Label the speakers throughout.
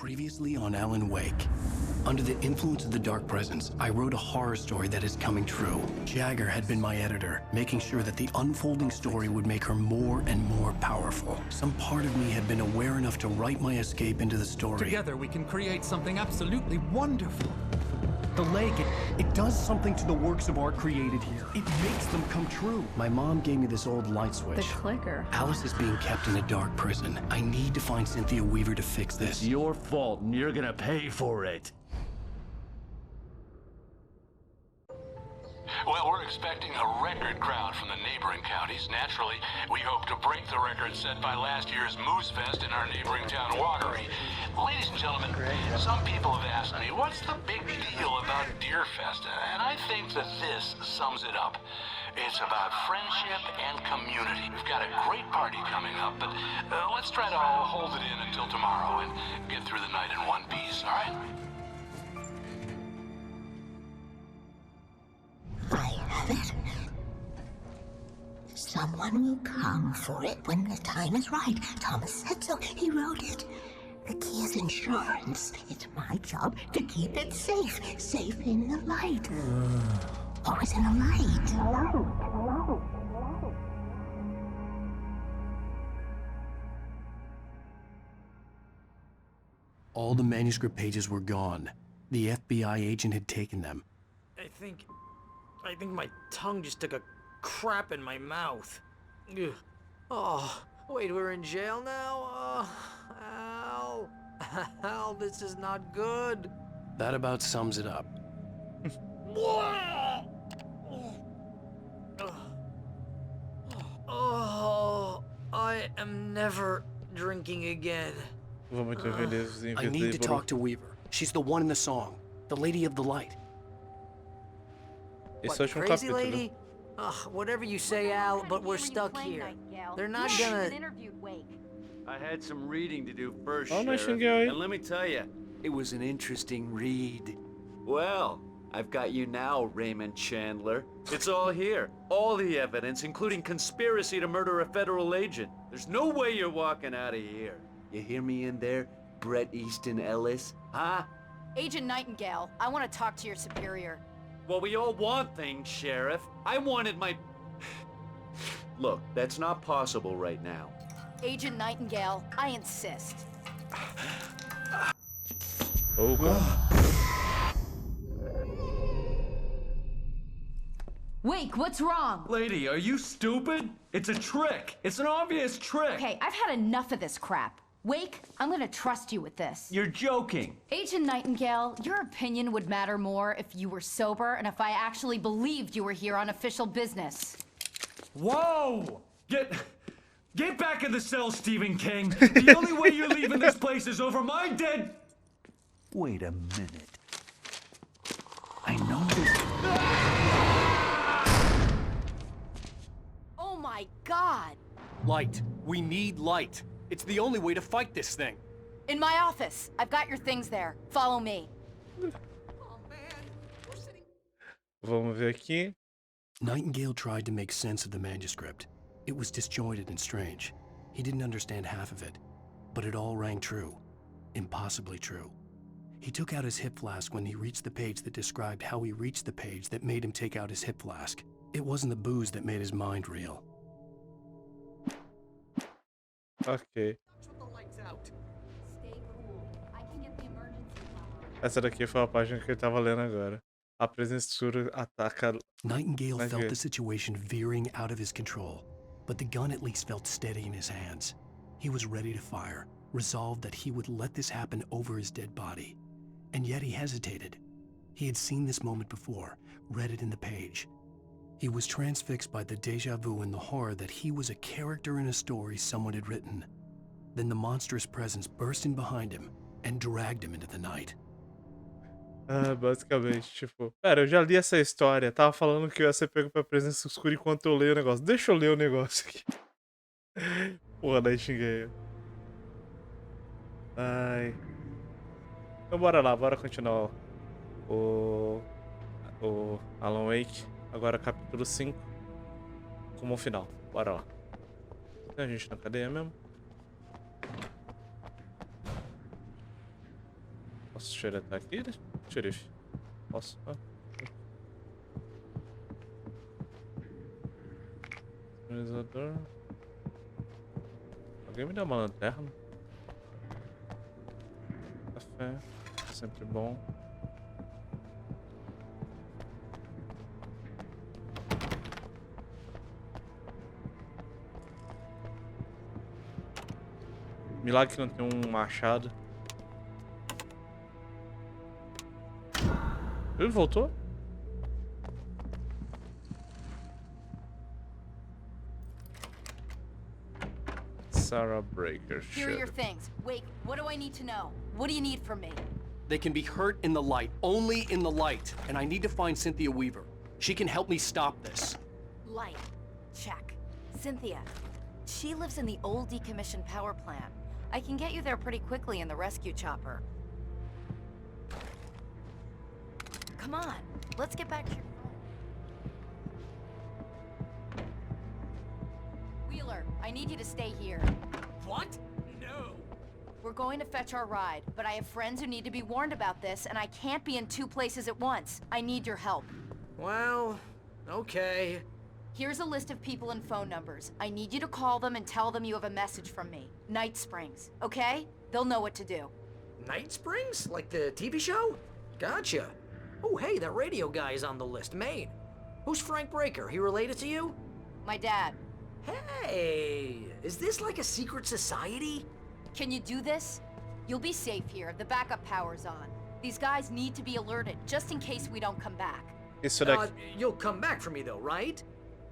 Speaker 1: Previously on Alanwake. Under the influence of the dark presence, I wrote a horror story that is coming true. Jagger had been my editor, making sure that the unfolding story would make her more and more powerful. Some part of me had been aware enough to write my escape into the story.
Speaker 2: Together we can create something absolutely wonderful.
Speaker 3: The lake, it does something to the works of art created here. It makes them come true.
Speaker 1: My mom gave me this old light switch.
Speaker 4: The clicker.
Speaker 1: Alice is being kept in a dark prison. I need to find Cynthia Weaver to fix this.
Speaker 5: It's your fault, and you're gonna pay for it.
Speaker 6: Well, we're expecting a record crowd from the neighboring counties. Naturally, we hope to break the record set by last year's Moose Fest in our neighboring town, Watery. Ladies and gentlemen, some people have asked me, what's the big deal about Deer Fest? And I think that this sums it up. It's about friendship and community. We've got a great party coming up, but let's try to hold it in until tomorrow and get through the night in one piece, all right?
Speaker 7: I have it. Someone will come for it when the time is right. Thomas said so. He wrote it. The key is insurance. It's my job to keep it safe. Safe in the light. Always in the light.
Speaker 1: All the manuscript pages were gone. The FBI agent had taken them.
Speaker 8: I think my tongue just took a crap in my mouth. Ugh. Oh, wait, we're in jail now? Al. Al, this is not good.
Speaker 1: That about sums it up.
Speaker 8: Oh, I am never drinking again.
Speaker 1: I need to talk to Weaver. She's the one in the song. The Lady of the Light.
Speaker 8: What, crazy lady? Ugh, whatever you say, Al, but we're stuck here. They're not gonna...
Speaker 5: I had some reading to do first,
Speaker 9: Oh,
Speaker 5: Sheriff,
Speaker 9: Nightingale.
Speaker 5: and let me tell you, it was an interesting read. Well, I've got you now, Raymond Chandler. It's all here. All the evidence, including conspiracy to murder a federal agent. There's no way you're walking out of here. You hear me in there, Bret Easton Ellis? Huh?
Speaker 4: Agent Nightingale, I want to talk to your superior.
Speaker 5: Well, we all want things, Sheriff. I wanted my... Look, that's not possible right now.
Speaker 4: Agent Nightingale, I insist.
Speaker 9: Oh, God.
Speaker 10: Wake, what's wrong?
Speaker 5: Lady, are you stupid? It's a trick. It's an obvious trick.
Speaker 10: Okay, I've had enough of this crap. Wake, I'm gonna trust you with this.
Speaker 5: You're joking.
Speaker 10: Agent Nightingale, your opinion would matter more if you were sober and if I actually believed you were here on official business.
Speaker 5: Whoa! Get back in the cell, Stephen King. The only way you're leaving this place is over my dead... Wait a minute. I know this...
Speaker 4: Oh my God!
Speaker 3: Light. We need light. It's the only way to fight this thing.
Speaker 4: In my office. I've got your things there. Follow me.
Speaker 9: Vamos ver aqui.
Speaker 1: Nightingale tried to make sense of the manuscript. It was disjointed and strange. He didn't understand half of it, but it all rang true. Impossibly true. He took out his hip flask when he reached the page that described how he reached the page that made him take out his hip flask. It wasn't the booze that made his mind reel.
Speaker 9: Ok. Essa daqui foi a página que ele tava lendo agora. A presença escura ataca...
Speaker 1: Nightingale felt the situation veering out of his control, but the gun at least felt steady in his hands. He was ready to fire, resolved that he would let this happen over his dead body. And yet he hesitated. He had seen this moment before, read it in the page. He was transfixed by the déjà vu and the horror that he was a character in a story someone had written. Then the monstrous presence burst in behind him and dragged him into the night.
Speaker 9: Basicamente, tipo... Pera, eu já li essa história. Tava falando que eu ia ser pego pra presença escura enquanto eu leio o negócio. Deixa eu ler o negócio aqui. Porra, Nightingale. Ai... Então bora lá, bora continuar o Alanwake. Agora capítulo 5. Como final. Bora lá. Tem a gente na cadeia mesmo? Posso xeretar aqui? Xerife. Posso? Ah. Sinalizador. Alguém me dá uma lanterna? Café. Sempre bom. Milagre que não tem um machado. Ele voltou? Sarah Breaker.
Speaker 4: Here are your things. Wait, what do I need to know? What do you need from me?
Speaker 3: They can be hurt in the light, only in the light. And I need to find Cynthia Weaver. She can help me stop this.
Speaker 4: Light. Check. Cynthia. She lives in the old decommissioned power plant. I can get you there pretty quickly in the rescue chopper. Come on, let's get back to your phone. Wheeler, I need you to stay here.
Speaker 8: What? No.
Speaker 4: We're going to fetch our ride, but I have friends who need to be warned about this, and I can't be in two places at once. I need your help.
Speaker 8: Well, okay.
Speaker 4: Here's a list of people and phone numbers. I need you to call them and tell them you have a message from me. Night Springs, okay? They'll know what to do.
Speaker 8: Night Springs? Like the TV show? Gotcha. Oh, hey, that radio guy is on the list. Maine. Who's Frank Breaker? He related to you?
Speaker 4: My dad.
Speaker 8: Hey, is this like a secret society?
Speaker 4: Can you do this? You'll be safe here. The backup power's on. These guys need to be alerted, just in case we don't come back.
Speaker 9: Isso daqui.
Speaker 8: You'll come back for me though, right?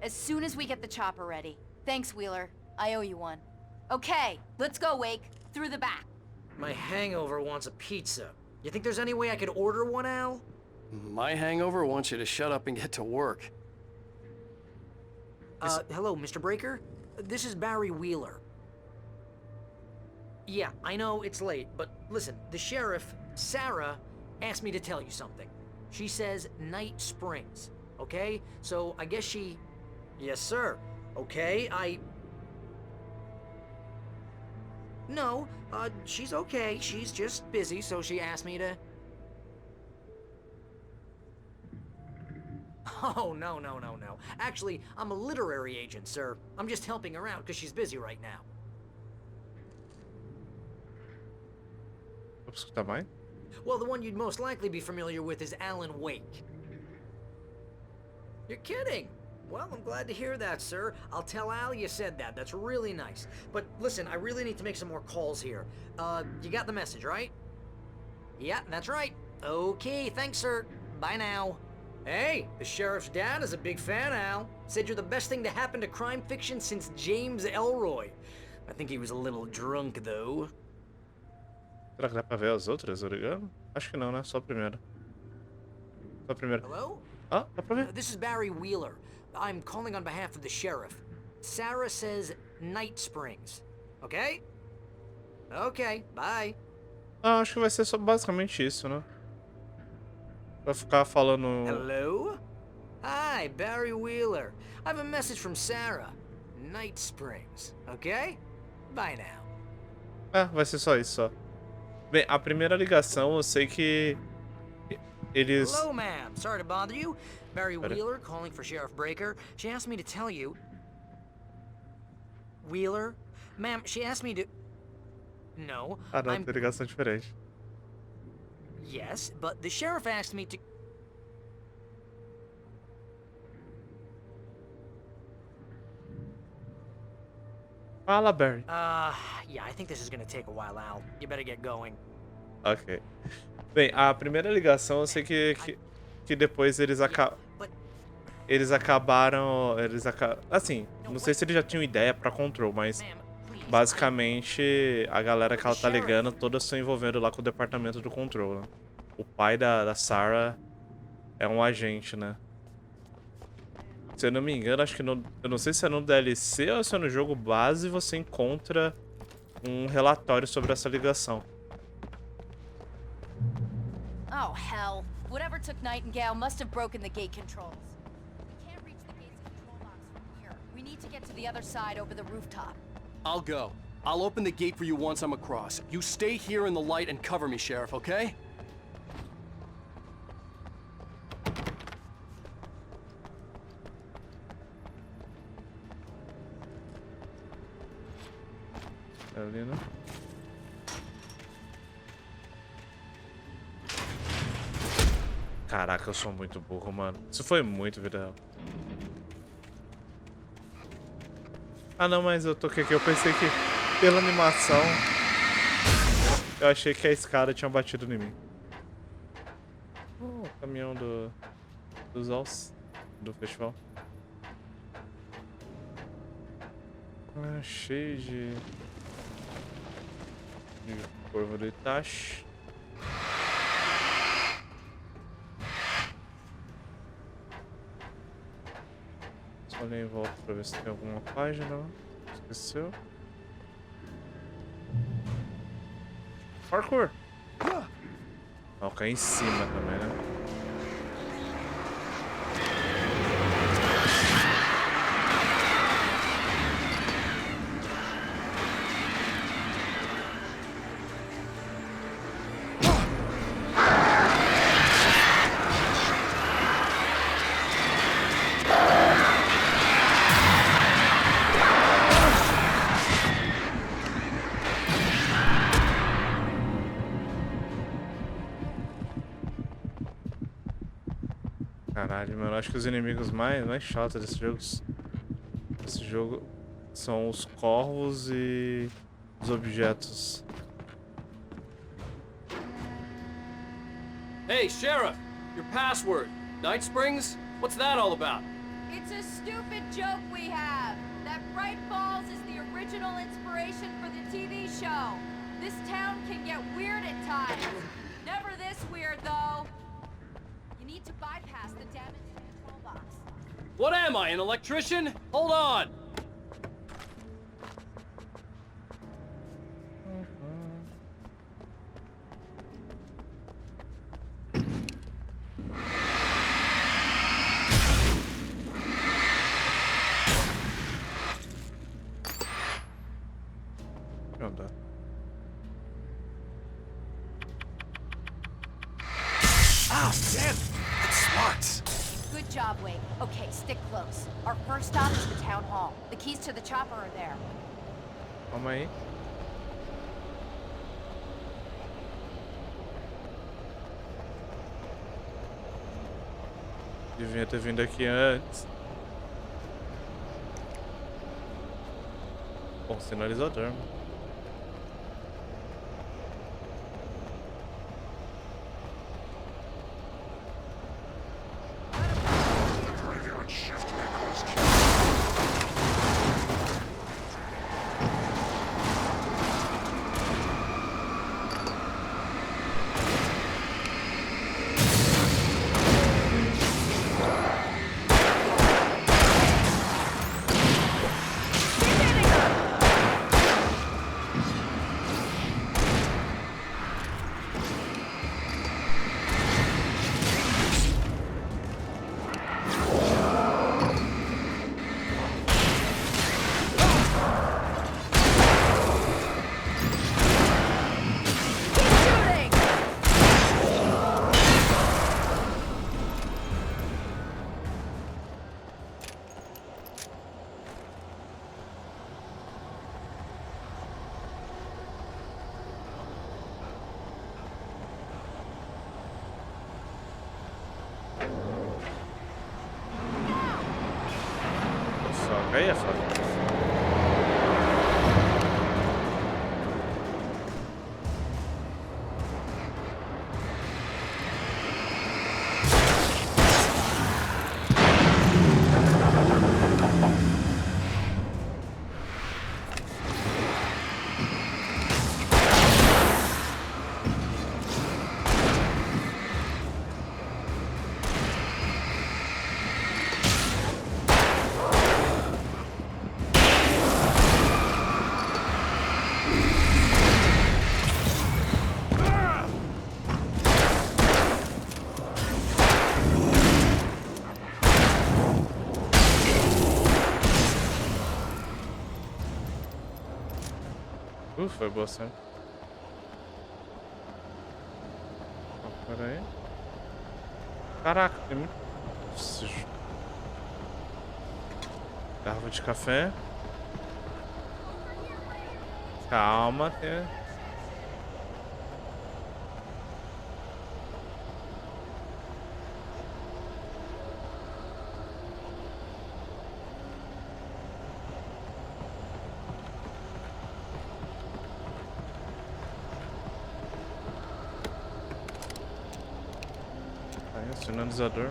Speaker 4: As soon as we get the chopper ready. Thanks, Wheeler. I owe you one. Okay, let's go, Wake. Through the back.
Speaker 8: My hangover wants a pizza. You think there's any way I could order one, Al?
Speaker 3: My hangover wants you to shut up and get to work.
Speaker 8: Hello, Mr. Breaker? This is Barry Wheeler. Yeah, I know it's late, but listen, the sheriff, Sarah, asked me to tell you something. She says Night Springs, okay? So I guess she... Yes, sir. Okay, No, she's okay. She's just busy, so she asked me to... Oh, no. Actually, I'm a literary agent, sir. I'm just helping her out because she's busy right now.
Speaker 9: Escuta mais?
Speaker 8: Well, the one you'd most likely be familiar with is Alanwake. You're kidding? Well, I'm glad to hear that, sir. I'll tell Al you said that. That's really nice. But listen, I really need to make some more calls here. You got the message, right? Yeah, that's right. Okay, thanks, sir. Bye now. Hey, the sheriff's dad is a big fan, Al. Said you're the best thing to happen to crime fiction since James Elroy. I think he was a little drunk, though.
Speaker 9: Será que dá pra ver as outras, origami? Acho que não, né? Só a primeira. Só a primeira.
Speaker 8: Hello?
Speaker 9: Ah, dá pra ver.
Speaker 8: This is Barry Wheeler. I'm calling on behalf of the sheriff. Sarah says Night Springs. Okay? Okay, bye.
Speaker 9: Ah, acho que vai ser só basicamente isso, né? Vai ficar falando...
Speaker 8: Hello? Hi, Barry Wheeler. I have a message from Sarah. Night Springs. Okay? Bye now.
Speaker 9: É, vai ser só isso, só. Bem, a primeira ligação eu sei que... Eles...
Speaker 8: Hello, ma'am. Sorry to bother you. Barry Wheeler calling for Sheriff Breaker. She asked me to tell you... Wheeler? Ma'am, she asked me to... No,
Speaker 9: Ah, não, tem ligação diferente.
Speaker 8: Yes, but the sheriff asked me to...
Speaker 9: Fala, Barry.
Speaker 8: Yeah, I think this is gonna take a while, Al. You better get going.
Speaker 9: Ok. Bem, a primeira ligação eu sei que depois eles acabaram... Assim, não sei se eles já tinham ideia pra Control, mas... Basicamente, a galera que ela tá ligando, todas estão envolvendo lá com o departamento do Control, né? O pai da Sarah é um agente, né? Se eu não me engano, acho que eu não sei se é no DLC ou se é no jogo base, você encontra um relatório sobre essa ligação.
Speaker 4: Oh, hell. Whatever took Nightingale must have broken the gate controls. We can't reach the gate's control box from here. We need to get to the other side over the rooftop.
Speaker 3: I'll go. I'll open the gate for you once I'm across. You stay here in the light and cover me, Sheriff, okay?
Speaker 9: Ali, né? Caraca, eu sou muito burro, mano. Isso foi muito vida real. Ah, não, mas eu toquei aqui. Eu pensei que, pela animação, eu achei que a escada tinha batido em mim. Caminhão dos alces do festival. Cheio de corvo de Itachi. Só olhei em volta pra ver se tem alguma página. Esqueceu. Parkour! Ó, cair em cima também, né? Caralho, mano, acho que os inimigos mais chatos desse jogo são os corvos e os objetos.
Speaker 3: Hey, Sheriff! Your password. Night Springs? What's that all about?
Speaker 4: It's a stupid joke we have. That Bright Falls is the original inspiration for the TV show. This town can get weird at times. Never this weird, though. You need to bypass the damaged control box.
Speaker 3: What am I, an electrician? Hold on!
Speaker 9: Anda.
Speaker 1: Ah, damn! It's smart.
Speaker 4: Good job, Wake. Okay, stick close. Our first stop is the town hall. The keys to the chopper are there.
Speaker 9: Calma aí. Devia ter vindo aqui antes. Bom, sinalizador. Aí é foda. Foi boa cena. Pera aí. Caraca, tem muito. Garrafa de café. Calma, tem... Aí, o sinalizador.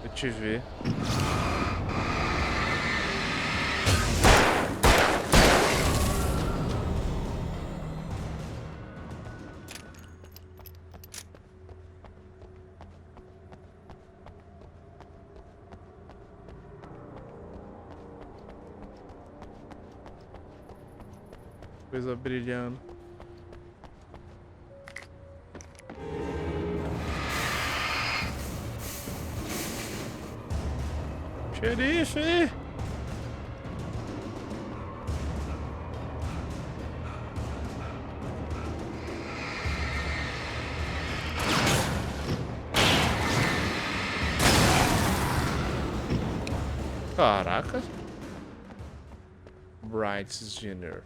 Speaker 9: Eu te ver. Coisa brilhando. Xerife! Caraca. Bright Jr.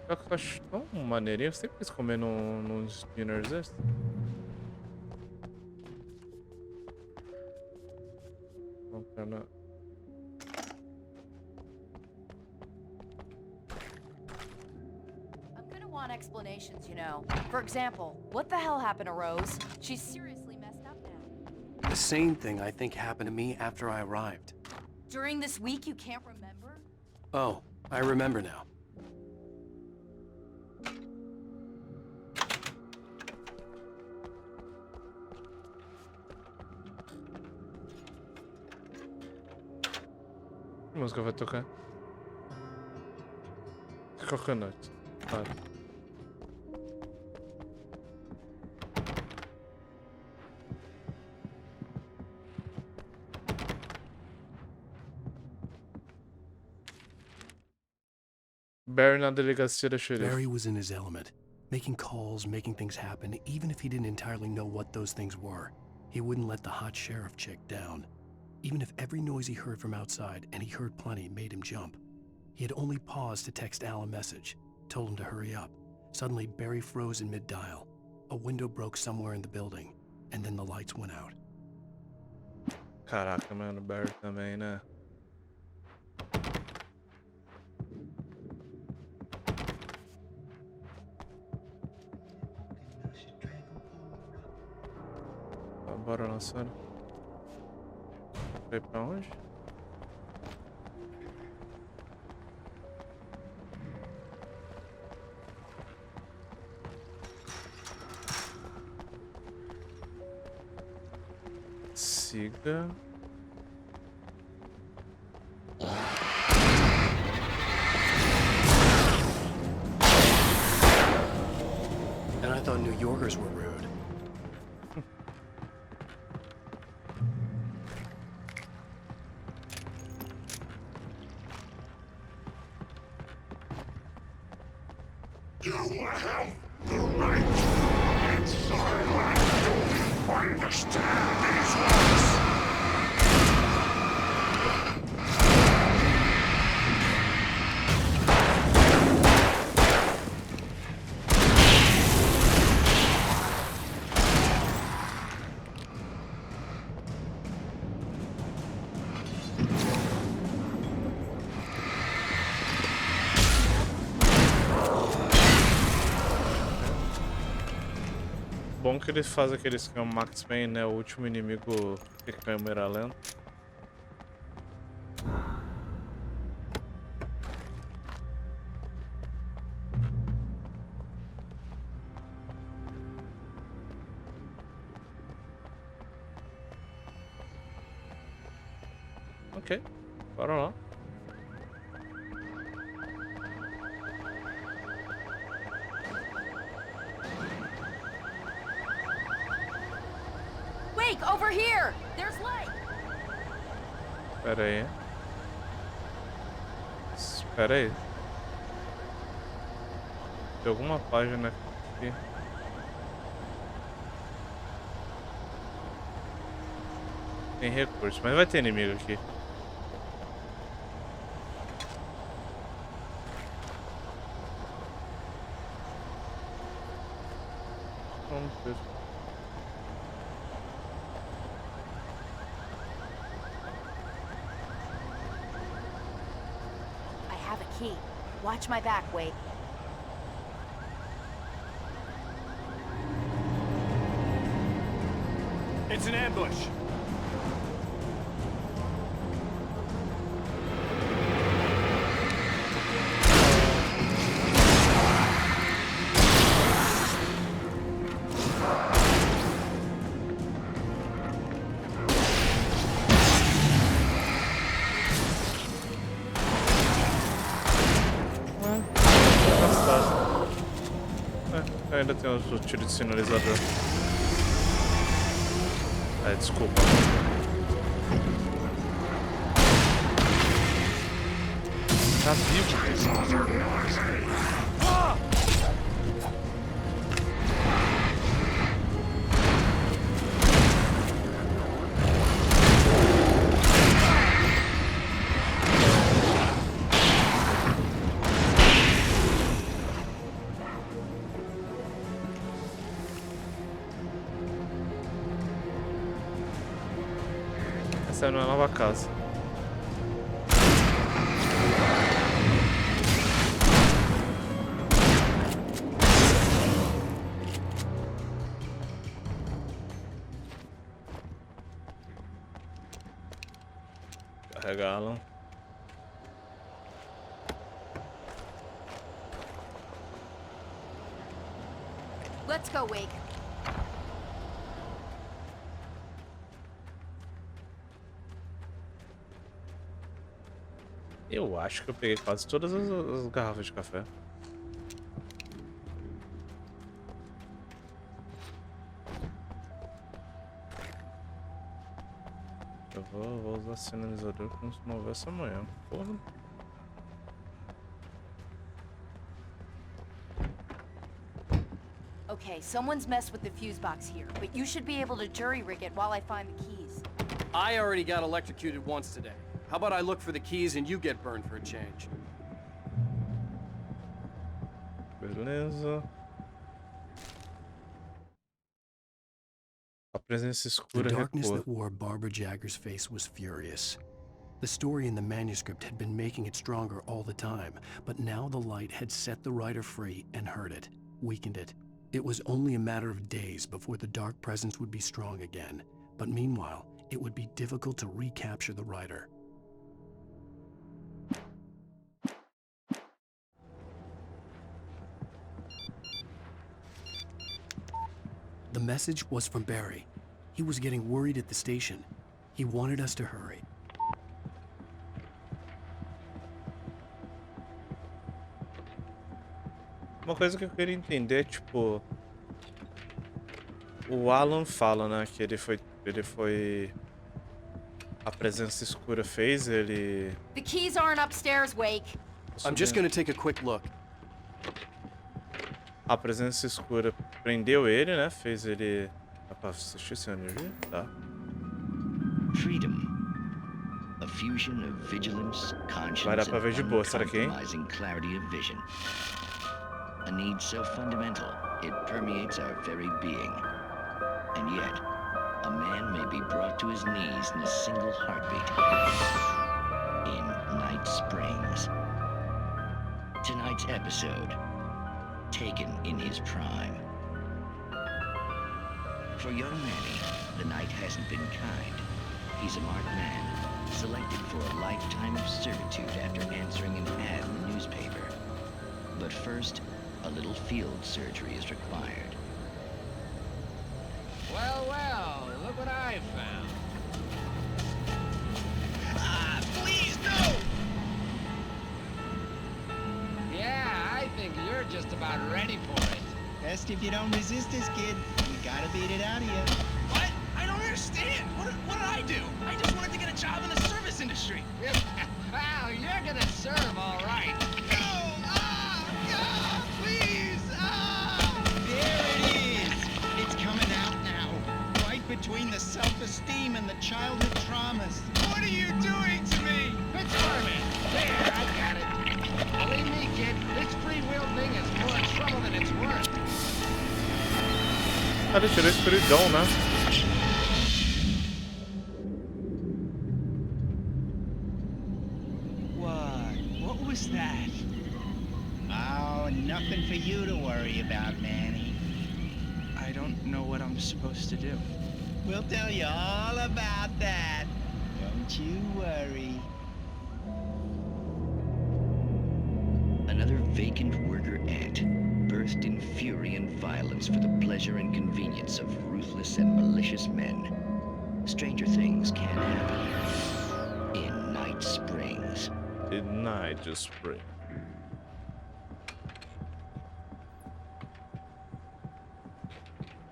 Speaker 9: Eu acho tão maneirinho. Eu sempre quis comer nos dinners desses. Lanterna.
Speaker 10: I'm gonna want explanations, you know. For example, what the hell happened to Rose? She's seriously messed up now.
Speaker 3: The same thing I think happened to me after I arrived.
Speaker 10: During this week, you can't remember?
Speaker 3: Oh, I remember now.
Speaker 9: Que música vai tocar? Coconut. Claro. Barry na delegacia da xerife.
Speaker 1: Barry was in his element, making calls, making things happen, even if he didn't entirely know what those things were. He wouldn't let the hot sheriff chick down. Even if every noise he heard from outside, and he heard plenty, made him jump. He had only paused to text Al a message, told him to hurry up. Suddenly, Barry froze in mid-dial. A window broke somewhere in the building, and then the lights went out.
Speaker 9: Caraca, mano, Barry também, né? Tá, bora lançando. Vai pra onde? Siga.
Speaker 1: And I thought New Yorkers were rude.
Speaker 7: You have the right. It's so hard to understand these words.
Speaker 9: Bom que eles fazem aquele esquema Max Payne, né? O último inimigo que câmera lenta. Ok, bora lá.
Speaker 4: Wake, over here! There's light!
Speaker 9: Espera aí. Espera aí. Tem alguma página aqui. Tem recurso, mas vai ter inimigo aqui. Vamos ver.
Speaker 10: I have a key. Watch my back, Wake.
Speaker 3: It's an ambush.
Speaker 9: Ainda tem o tiro de sinalizador. Desculpa. Tá vivo. Essa é a minha nova casa. Carregar Alan.
Speaker 10: Let's go, Wake.
Speaker 9: Eu acho que eu peguei quase todas as garrafas de café. Eu vou usar sinalizador como se não houvesse amanhã. Porra.
Speaker 10: Okay, someone's messed with the fuse box here, but you should be able to jury-rig it while I find the keys.
Speaker 3: I already got electrocuted once today. How about I look for the keys and you get burned for a change?
Speaker 9: Beleza. A presença
Speaker 1: The
Speaker 9: escura
Speaker 1: darkness
Speaker 9: recua.
Speaker 1: that wore Barbara Jagger's face was furious. The story in the manuscript had been making it stronger all the time, but now the light had set the writer free and hurt it, weakened it. It was only a matter of days before the dark presence would be strong again, but meanwhile, it would be difficult to recapture the writer. The message was from Barry. He was getting worried at the station. He wanted us to hurry.
Speaker 9: Uma coisa que eu queria entender, tipo, o Alan fala, né, que ele foi a presença escura fez ele.
Speaker 10: The keys aren't upstairs, Wake.
Speaker 3: I'm just gonna take a quick look.
Speaker 9: A presença escura prendeu ele, né? Fez ele. Dá pra assistir essa energia? Tá.
Speaker 11: Freedom. A fusion of vigilance, conscience,
Speaker 9: Vai dar pra ver de boa,
Speaker 11: and
Speaker 9: será que, hein?
Speaker 11: uncompromising clarity of vision. A need so fundamental, it permeates our very being. And yet, a man may be brought to his knees in a single heartbeat. In Night Springs. Tonight's episode, Taken in His Prime. For young Manny, the night hasn't been kind. He's a marked man, selected for a lifetime of servitude after answering an ad in the newspaper. But first, a little field surgery is required.
Speaker 12: Well, well, look what I found.
Speaker 11: Ah,
Speaker 6: No! Yeah, I think you're just about ready for it.
Speaker 12: Best if you don't resist this, kid. We gotta beat it out of you.
Speaker 6: What? I don't understand. What did I do? I just wanted to get a job in the service industry. Wow, you're gonna serve all right. No! Ah! Please! Ah!
Speaker 12: There it is! It's coming out now. Right between the self-esteem and the childhood traumas.
Speaker 6: What are you doing to me? It's Furman. There, I got it. Believe me, kid, this free will thing is more trouble than it's worth.
Speaker 9: Ah, ele tirou a escuridão, né?
Speaker 12: What was that? Oh, nothing for you to worry about, Manny.
Speaker 13: I don't know what I'm supposed to do.
Speaker 12: We'll tell you all about that. Don't you worry.
Speaker 11: Another vacant worker ant, birthed in fury and violence for the pleasure and convenience of ruthless and malicious men. Stranger things can happen in Night Springs.
Speaker 9: In Night Spring.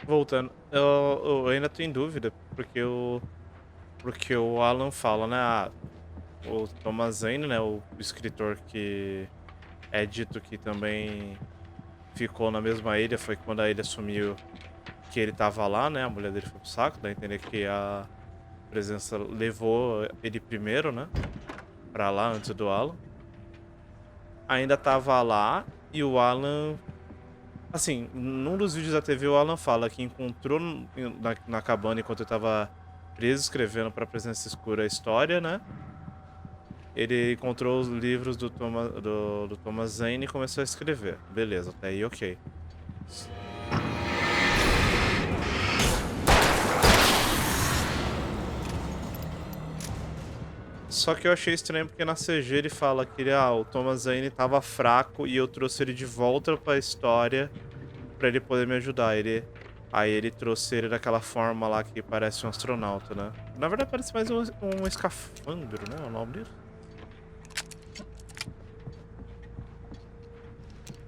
Speaker 9: Voltando, eu ainda tô em dúvida, porque o Alan fala, né? O Thomas Zane, né? O escritor que é dito que também ficou na mesma ilha, foi quando a ilha sumiu que ele tava lá, né? A mulher dele foi pro saco, dá a entender que a presença levou ele primeiro, né? Pra lá, antes do Alan. Ainda tava lá e o Alan... Assim, num dos vídeos da TV o Alan fala que encontrou na cabana enquanto ele tava preso escrevendo pra Presença Escura a história, né? Ele encontrou os livros do Thomas Zane e começou a escrever. Beleza, até aí ok. Só que eu achei estranho porque na CG ele fala que o Thomas Zane tava fraco e eu trouxe ele de volta pra história pra ele poder me ajudar. Aí ele trouxe ele daquela forma lá que parece um astronauta, né? Na verdade parece mais um escafandro, né? O nome dele.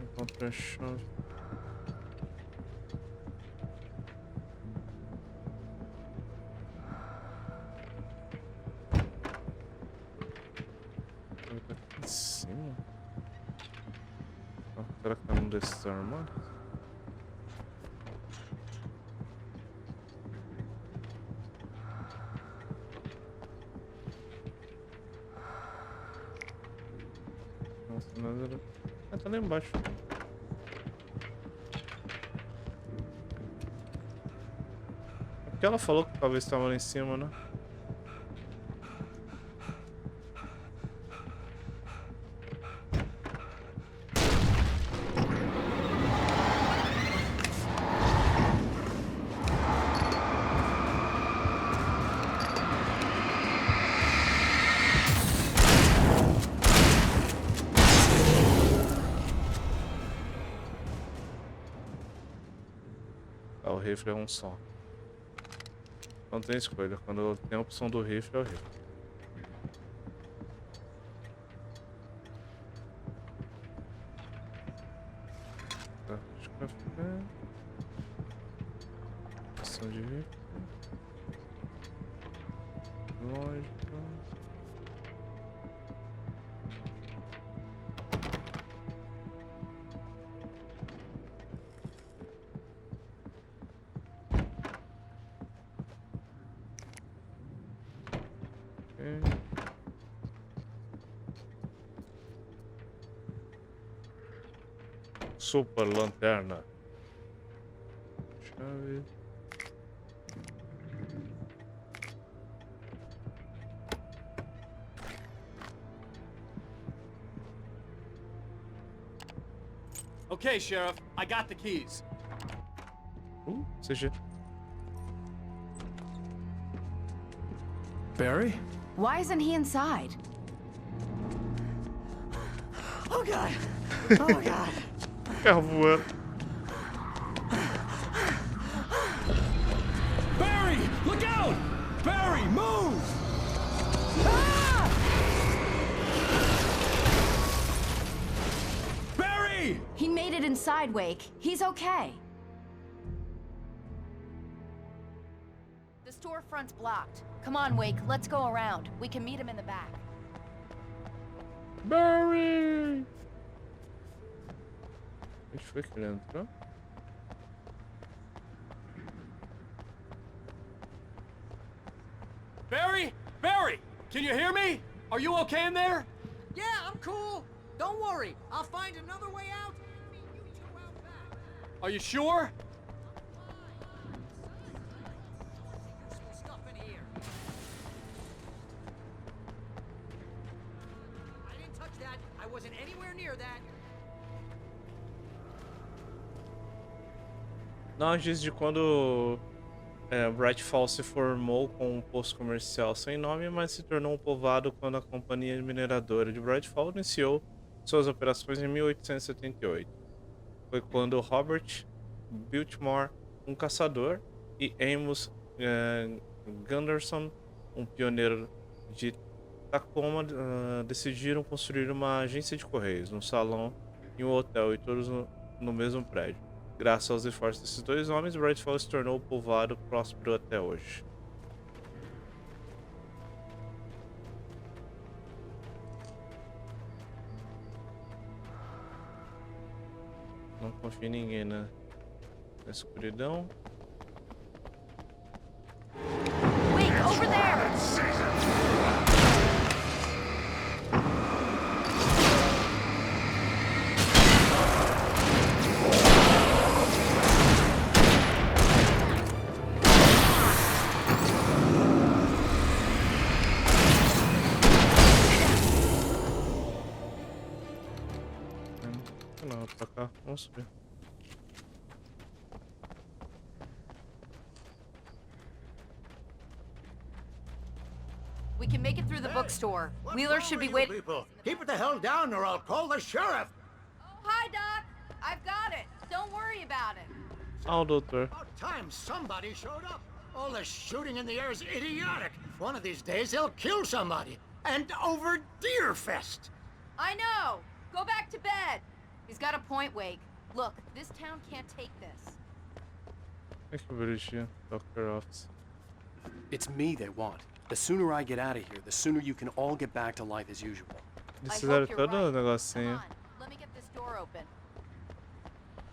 Speaker 9: Encontrei a chave. Em cima? Será que tá num desses armários? Nossa, mas era... Ah, tá lá embaixo. Porque ela falou que talvez estava lá em cima, né? O rifle é um só. Não tem escolha. Quando tem a opção do rifle, é o rifle. Tá, de café. Opção de rifle. Lógica. Super lanterna. Chave.
Speaker 3: Okay, Sheriff, I got the keys.
Speaker 9: CG.
Speaker 1: Barry?
Speaker 10: Why isn't he inside?
Speaker 8: Oh God! Oh God!
Speaker 9: Carro voando.
Speaker 1: Barry! Look out! Barry, move!
Speaker 10: made it inside, Wake. He's okay. The storefront's blocked. Come on, Wake. Let's go around. We can meet him in the back.
Speaker 9: Barry! Onde foi que ele entrou?
Speaker 3: Barry? Barry! Can you hear me? Are you okay in there?
Speaker 8: Yeah, I'm cool. Don't worry. I'll find another way out and meet you two out back.
Speaker 3: Are you sure?
Speaker 8: Useful stuff in here. I didn't touch that. I wasn't anywhere near that.
Speaker 9: Não, diz de quando Bright Falls se formou com um posto comercial sem nome, mas se tornou um povoado quando a companhia mineradora de Bright Falls iniciou suas operações em 1878. Foi quando Robert Biltmore, um caçador, e Amos Gunderson, um pioneiro de Tacoma, decidiram construir uma agência de correios, um salão e um hotel, e todos no mesmo prédio. Graças aos esforços desses dois homens, Bright Falls se tornou um povoado próspero até hoje. Não confio em ninguém na escuridão.
Speaker 10: Wake, over there!
Speaker 9: Não, pra cá. Vamos subir.
Speaker 10: We can make it through the bookstore. Wheeler should be waiting.
Speaker 14: Keep it the hell down or I'll call the sheriff.
Speaker 4: Oh, hi, Doc. I've got it. Don't worry about it.
Speaker 9: Ah, o doutor.
Speaker 14: About time somebody showed up. All this shooting in the air is idiotic. One of these days they'll kill somebody. And over Deerfest.
Speaker 4: I know. Go back to bed. He's got a point, Wake. Look, this town can't take this.
Speaker 9: Tem que abrir Dr. Office.
Speaker 3: It's me they want. The sooner I get out of here, the sooner you can all get back to life as usual.
Speaker 9: Eles fizeram todo o negocinho.
Speaker 4: Let me get this door open.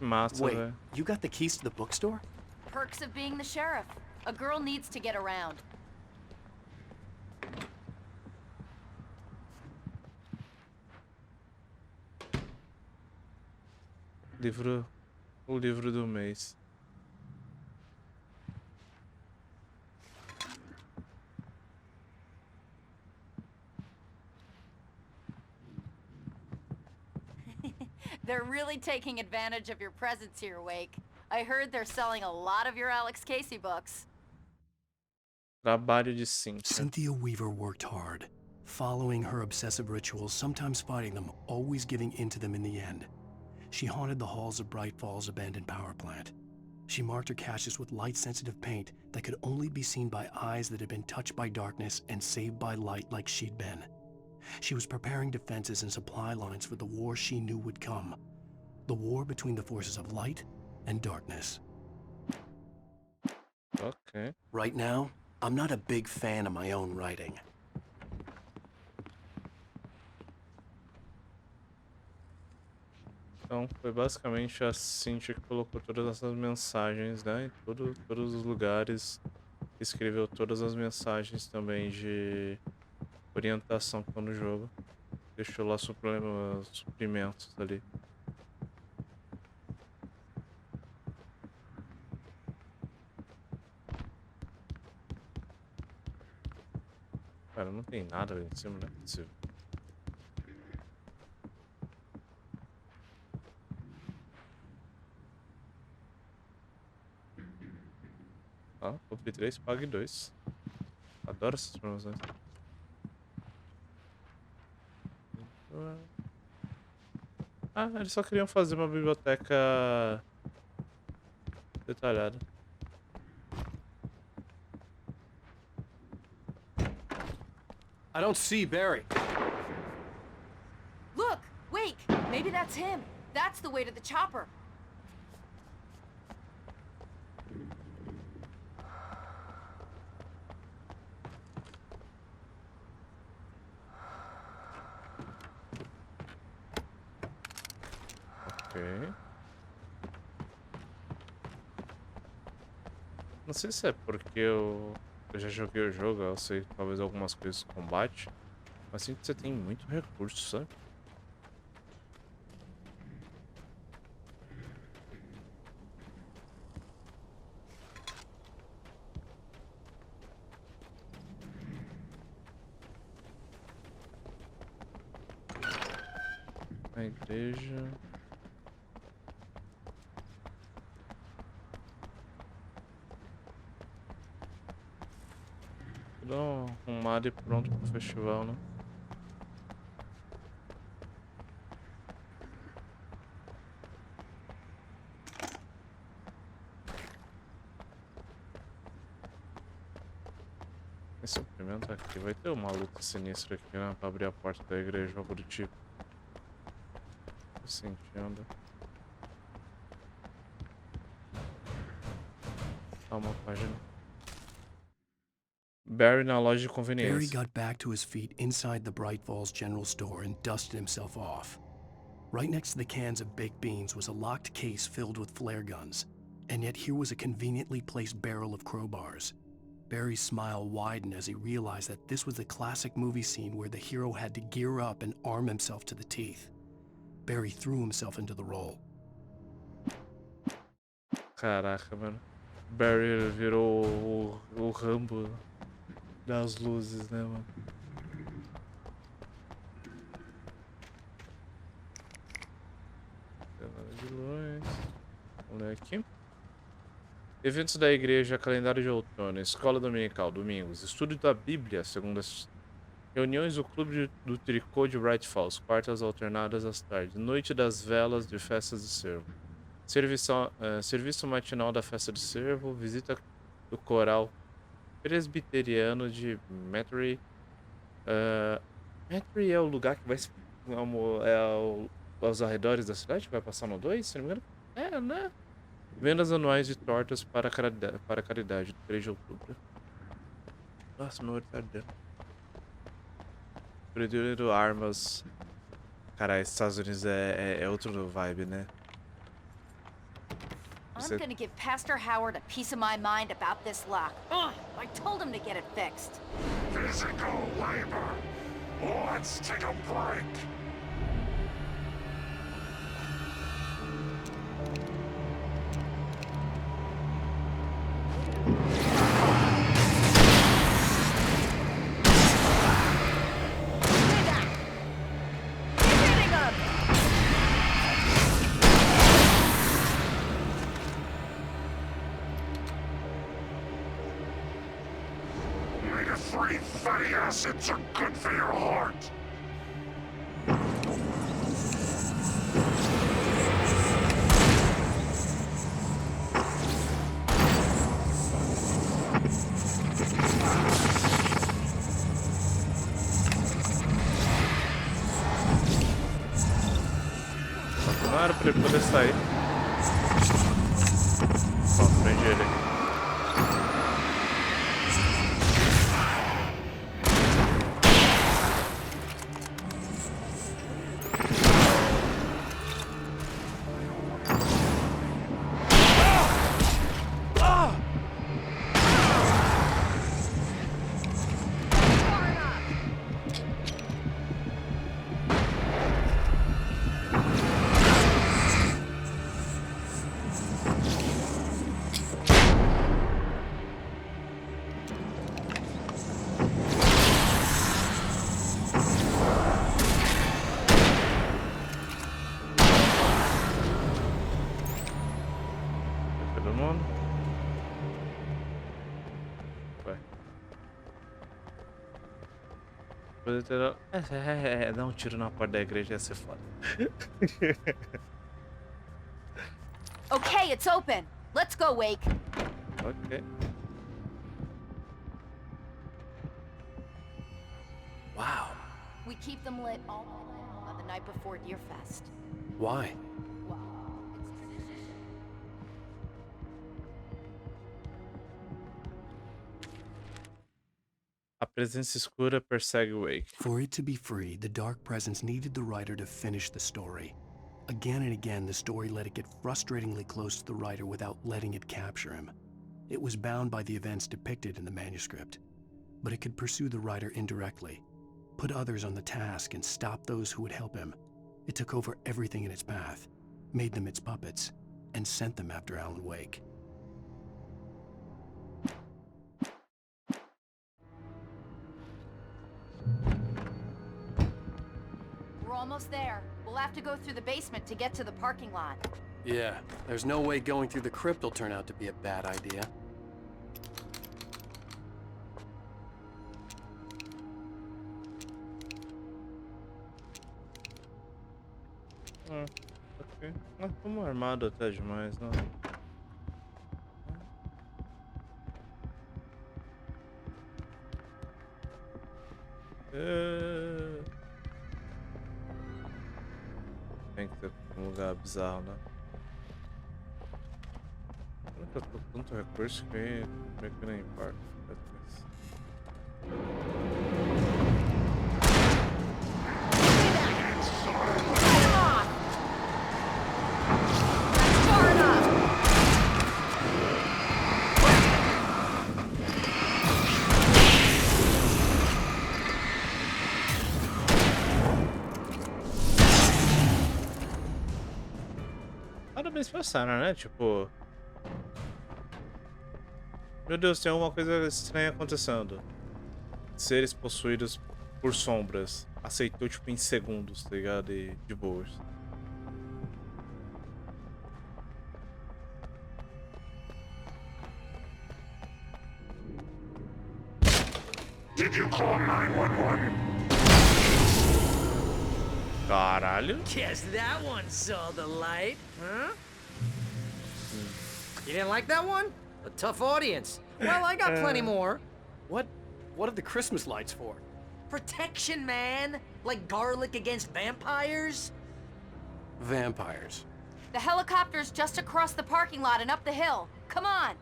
Speaker 9: Massa,
Speaker 3: Wait,
Speaker 9: velho.
Speaker 3: you got the keys to the bookstore?
Speaker 10: Perks of being the sheriff. A girl needs to get around.
Speaker 9: O livro do mês.
Speaker 10: They're really taking advantage of your presence here, Wake. I heard they're selling a lot of your Alex Casey books.
Speaker 9: Trabalho de Cynthia.
Speaker 1: Cynthia Weaver worked hard, following her obsessive rituals, sometimes fighting them, always giving in to them in the end. She haunted the halls of Bright Falls' abandoned power plant. She marked her caches with light-sensitive paint that could only be seen by eyes that had been touched by darkness and saved by light like she'd been. She was preparing defenses and supply lines for the war she knew would come. The war between the forces of light and darkness.
Speaker 9: Ok.
Speaker 3: Right now, I'm not a big fan of my own writing.
Speaker 9: Então, foi basicamente a Cynthia que colocou todas essas mensagens, né? Em todos os lugares. Escreveu todas as mensagens também de orientação que estão no jogo. Deixou lá suprimentos ali. Cara, não tem nada ali em cima, não é possível. Ah, compre 3, pague 2. Adoro essas promoções. Ah, eles só queriam fazer uma biblioteca detalhada.
Speaker 3: I don't see Barry.
Speaker 10: Look! Wake! Maybe that's him.
Speaker 4: That's the way to the chopper.
Speaker 9: Ok. Não sei se é porque eu já joguei o jogo, eu sei talvez algumas coisas de combate, mas sinto que você tem muito recurso, sabe? A igreja. Tudo arrumado e pronto pro festival, né? Esse suprimento aqui vai ter uma luta sinistra aqui, né? Pra abrir a porta da igreja, algo do tipo. Tô sentindo. Tá uma página. Barry na loja de
Speaker 1: Barry
Speaker 9: conveniência.
Speaker 1: got back to his feet inside the Bright Falls General Store and dusted himself off. Right next to the cans of baked beans was a locked case filled with flare guns, and yet here was a conveniently placed barrel of crowbars. Barry's smile widened as he realized that this was the classic movie scene where the hero had to gear up and arm himself to the teeth. Barry threw himself into the role.
Speaker 9: Caraca, mano. Barry virou o Rambo das luzes, né, mano? Vamos ler aqui. Eventos da igreja, calendário de outono, escola dominical, domingos, estudo da Bíblia, segundas, reuniões do clube do tricô de Bright Falls, quartas alternadas às tardes, noite das velas de festas de cervo, serviço matinal da festa de cervo, visita do coral presbiteriano de Metairie. Metairie é o lugar que vai aos arredores da cidade, que vai passar no 2, se não me engano. É, né? Vendas anuais de tortas para caridade, 3 de outubro. Nossa, meu olho tá ardendo. Primeiro armas. Cara, Estados Unidos é outro vibe, né?
Speaker 10: I'm gonna give Pastor Howard a piece of my mind about this lock. Ugh, I told him to get it fixed.
Speaker 6: Physical labor. Let's take a break. Omega-3 fatty acids are good for your heart.
Speaker 9: Claro, pra ele poder sair. Ó, prende ele aqui. Todo mundo. Vai. Poder ter... dar um tiro na porta da igreja ia ser foda.
Speaker 10: Okay, it's open. Let's go, Wake.
Speaker 9: Ok.
Speaker 1: Wow.
Speaker 10: We keep them lit all the night before Deerfest.
Speaker 3: Why?
Speaker 9: A presença escura persegue Wake.
Speaker 1: For it to be free, the dark presence needed the writer to finish the story. Again and again, the story let it get frustratingly close to the writer without letting it capture him. It was bound by the events depicted in the manuscript, but it could pursue the writer indirectly, put others on the task, and stop those who would help him. It took over everything in its path, made them its puppets, and sent them after Alanwake.
Speaker 10: We're almost there. We'll have to go through the basement to get to the parking lot.
Speaker 3: Yeah, there's no way going through the crypt will turn out to be a bad idea.
Speaker 9: Ok. Mas como armado até demais, não? Tem que ter um lugar bizarro, né? Eu tô com tanto recurso que meio que nem importa. Parabéns pra Sarah, né? Tipo... Meu Deus, tem alguma coisa estranha acontecendo. Seres possuídos por sombras. Aceitou, tipo, em segundos, tá ligado? E de boas.
Speaker 6: Did you call 911?
Speaker 9: Caralho.
Speaker 8: Guess that one saw the light, huh? You didn't like that one? A tough audience. Well, I got plenty more.
Speaker 3: What are the Christmas lights for?
Speaker 8: Protection, man. Like garlic against vampires.
Speaker 3: Vampires.
Speaker 10: The helicopter's just across the parking lot and up the hill. Come on.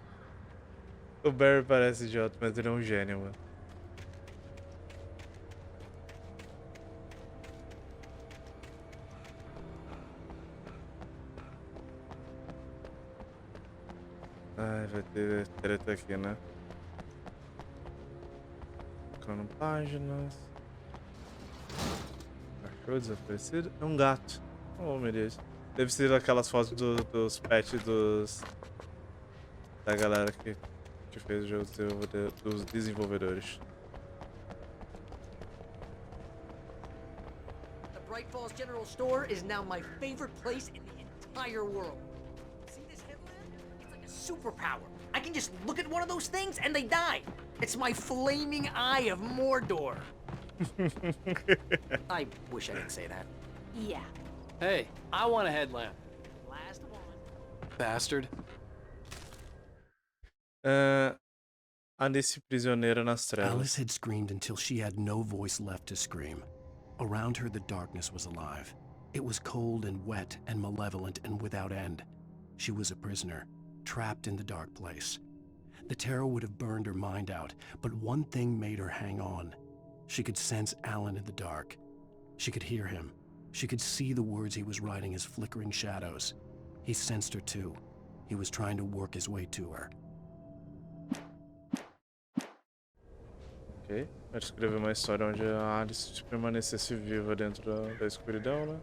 Speaker 9: O Barry parece idiota, mas ele é um gênio, mano. Ai, vai ter treta aqui, né? Clicando páginas. Cachorro desaparecido. É um gato. Oh, meu Deus. Deve ser aquelas fotos dos pets da galera que fez o jogo dos desenvolvedores.
Speaker 8: The Bright Falls General Store is now my favorite place in the entire world. See this headlamp? It's like a superpower. I can just look at one of those things and they die. It's my flaming eye of Mordor. I wish I didn't say that.
Speaker 10: Yeah.
Speaker 3: Hey, I want a headlamp.
Speaker 8: Last one.
Speaker 3: Bastard.
Speaker 9: Alice prisioneira nas trevas.
Speaker 1: Alice had screamed until she had no voice left to scream. Around her, the darkness was alive. It was cold and wet and malevolent and without end. She was a prisoner, trapped in the dark place. The terror would have burned her mind out, but one thing made her hang on. She could sense Alan in the dark. She could hear him. She could see the words he was writing as flickering shadows. He sensed her too. He was trying to work his way to her.
Speaker 9: Ok, vai descrever uma história onde a Alice permanecesse viva dentro da escuridão, né?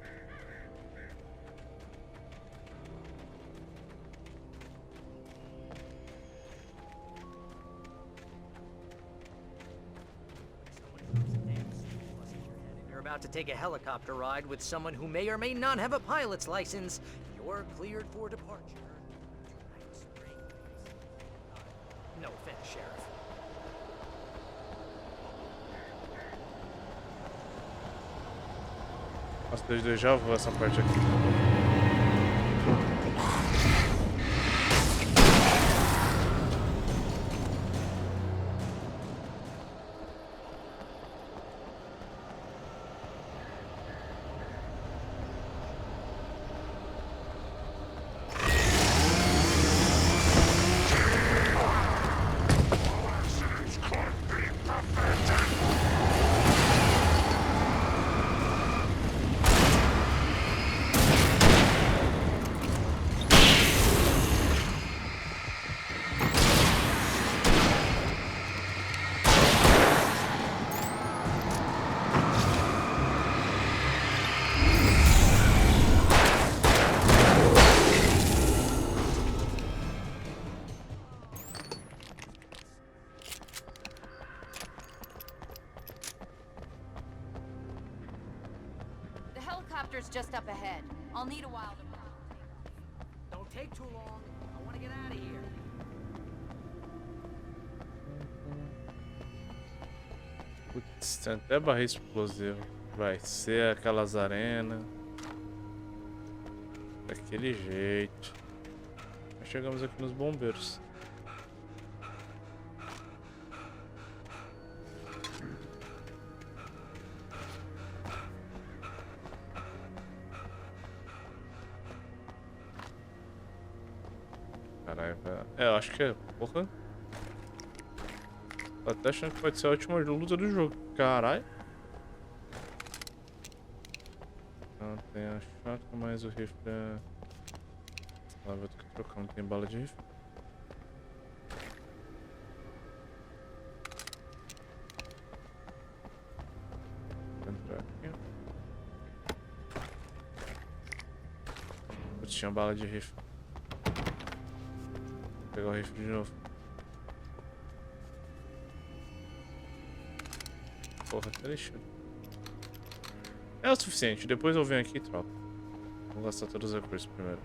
Speaker 8: You're about to take a helicopter ride with someone who may or may not have a pilot's license. You're cleared for departure. No offense, Sheriff.
Speaker 9: Nossa, desde déjà vu essa parte aqui.
Speaker 10: helicopter's just up ahead. I'll need a while to...
Speaker 8: Don't take too long. I want to get out of here.
Speaker 9: Putz, tem até barra explosiva. Vai ser aquelas arenas. Daquele jeito. Chegamos aqui nos bombeiros. Caralho, velho. É, eu acho que é. Porra. Tô até achando que pode ser a última luta do jogo. Caralho. Não tem a shotgun, mas o rifle é... Lá vou ter que trocar, não tem bala de rifle. Vou entrar aqui. Putz, tinha bala de rifle. Vou pegar o rifle de novo. Porra, tá lixando. É o suficiente, depois eu venho aqui e troco. Vou gastar todos os recursos primeiro.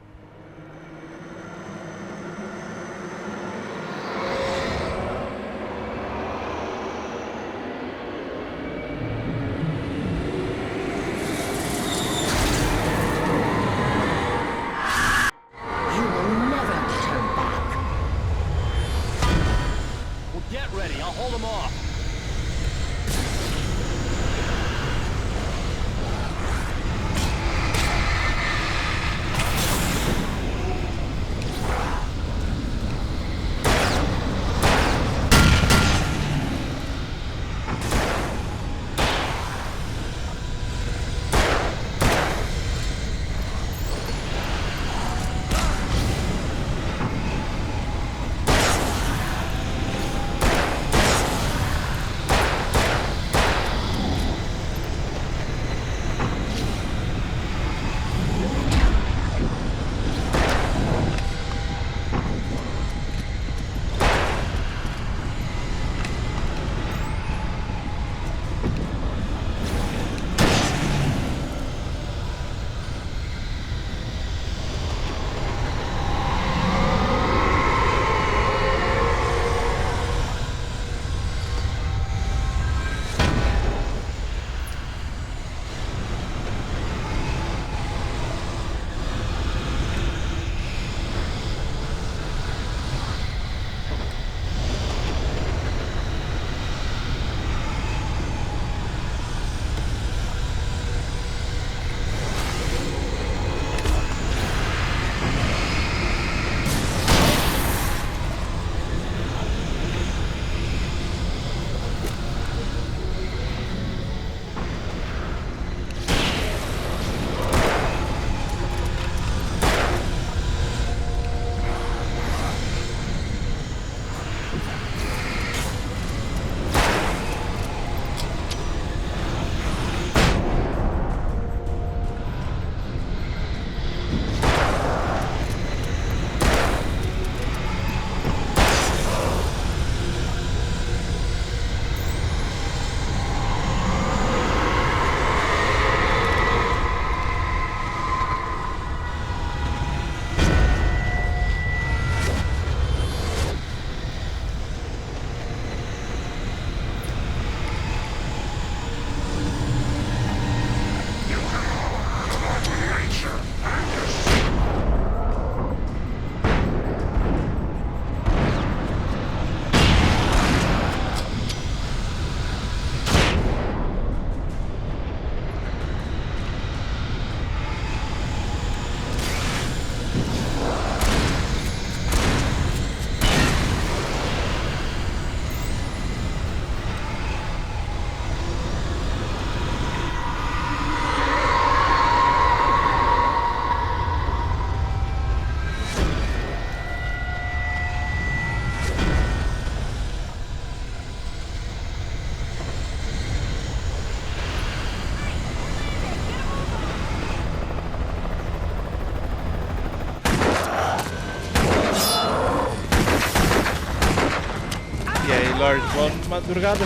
Speaker 9: Lord, boa madrugada.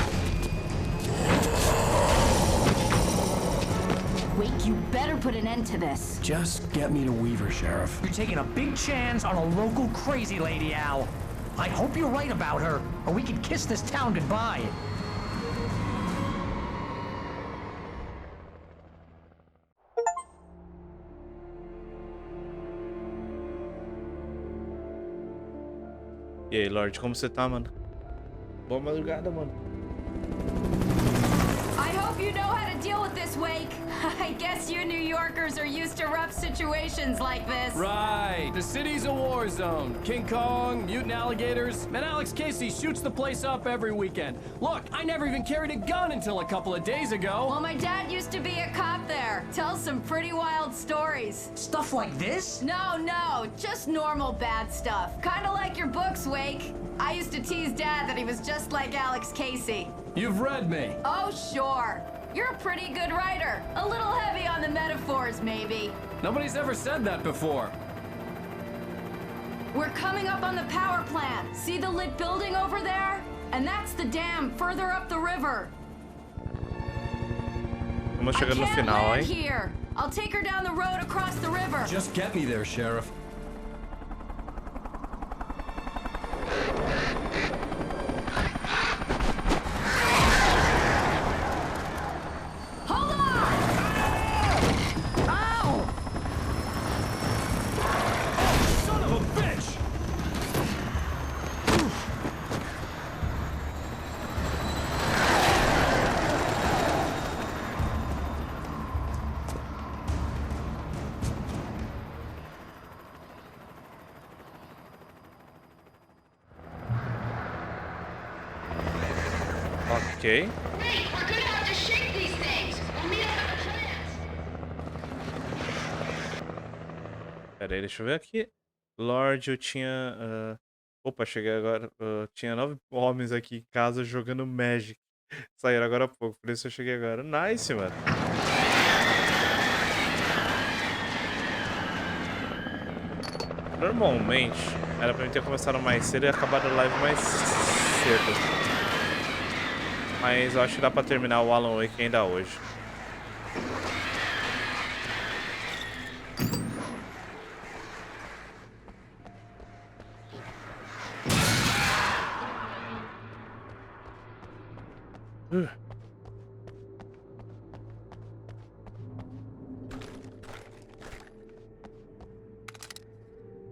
Speaker 7: Wake, you better
Speaker 10: put an end to this.
Speaker 1: Just get me to Weaver, Sheriff.
Speaker 14: You're taking a big chance on a local crazy lady, Al. I hope you're right about her, or we can kiss this town goodbye.
Speaker 9: E aí, Lorde, como você tá, mano? Boa madrugada, mano.
Speaker 10: I hope you know how to deal with this, Wake. I guess you New Yorkers are used to rough situations like this.
Speaker 3: Right. The city's a war zone. King Kong, mutant alligators. Man, Alex Casey shoots the place up every weekend. Look, I never even carried a gun until a couple of days ago.
Speaker 10: Well, my dad used to be a cop there. Tells some pretty wild stories.
Speaker 14: Stuff like this?
Speaker 10: No, just normal bad stuff. Kinda like your books, Wake. I used to tease Dad that he was just like Alex Casey.
Speaker 3: You've read me.
Speaker 10: Oh, sure. You're a pretty good writer. A little heavy on the metaphors, maybe.
Speaker 3: Nobody's ever said that before.
Speaker 10: We're coming up on the power plant. See the lit building over there? And that's the dam further up the river.
Speaker 9: Vamos chegando no final,
Speaker 10: land
Speaker 9: hein?
Speaker 10: Here. I'll take her down the road across the river.
Speaker 3: Just get me there, Sheriff.
Speaker 10: Hold on!
Speaker 14: Ow!
Speaker 3: Son of a bitch!
Speaker 9: Ok.
Speaker 7: Wait, we're gonna have to shake these things. We'll meet up at the plant.
Speaker 9: Pera aí, deixa eu ver aqui. Lorde, eu tinha... Opa, cheguei agora. Tinha 9 homens aqui em casa jogando Magic. Saíram agora há pouco, por isso eu cheguei agora. Nice, mano. Normalmente, era pra mim ter começado mais cedo e acabado a live mais cedo. Mas eu acho que dá pra terminar o Alanwake ainda hoje.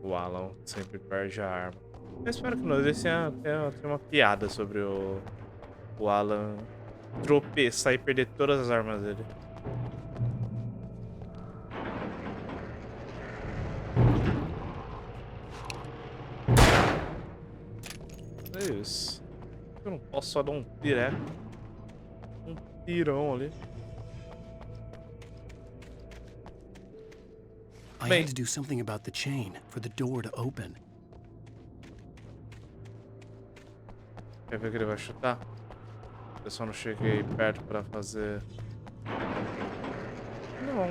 Speaker 9: O Alan sempre perde a arma. Eu espero que não. Tenha uma piada sobre o Alan tropeçar e perder todas as armas dele. É isso. Eu não posso só dar um direto. Um tirão ali.
Speaker 1: I had to do something about the chain for the door to open.
Speaker 9: Quer ver que ele vai chutar? Eu só não cheguei perto pra fazer. Não.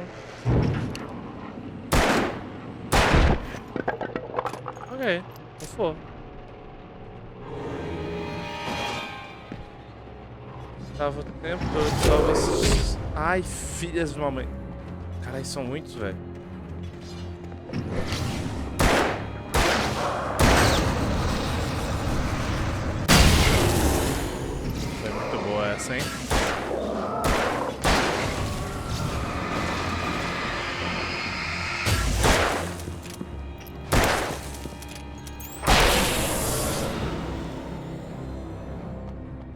Speaker 9: Ok, não for. Tava o tempo todo, talvez. Ai, filhas de uma mãe. Caralho, são muitos, velho. Foi muito boa essa, hein?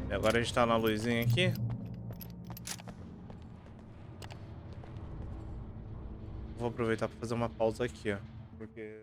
Speaker 9: E agora a gente tá na luzinha aqui. Vou aproveitar para fazer uma pausa aqui, ó, porque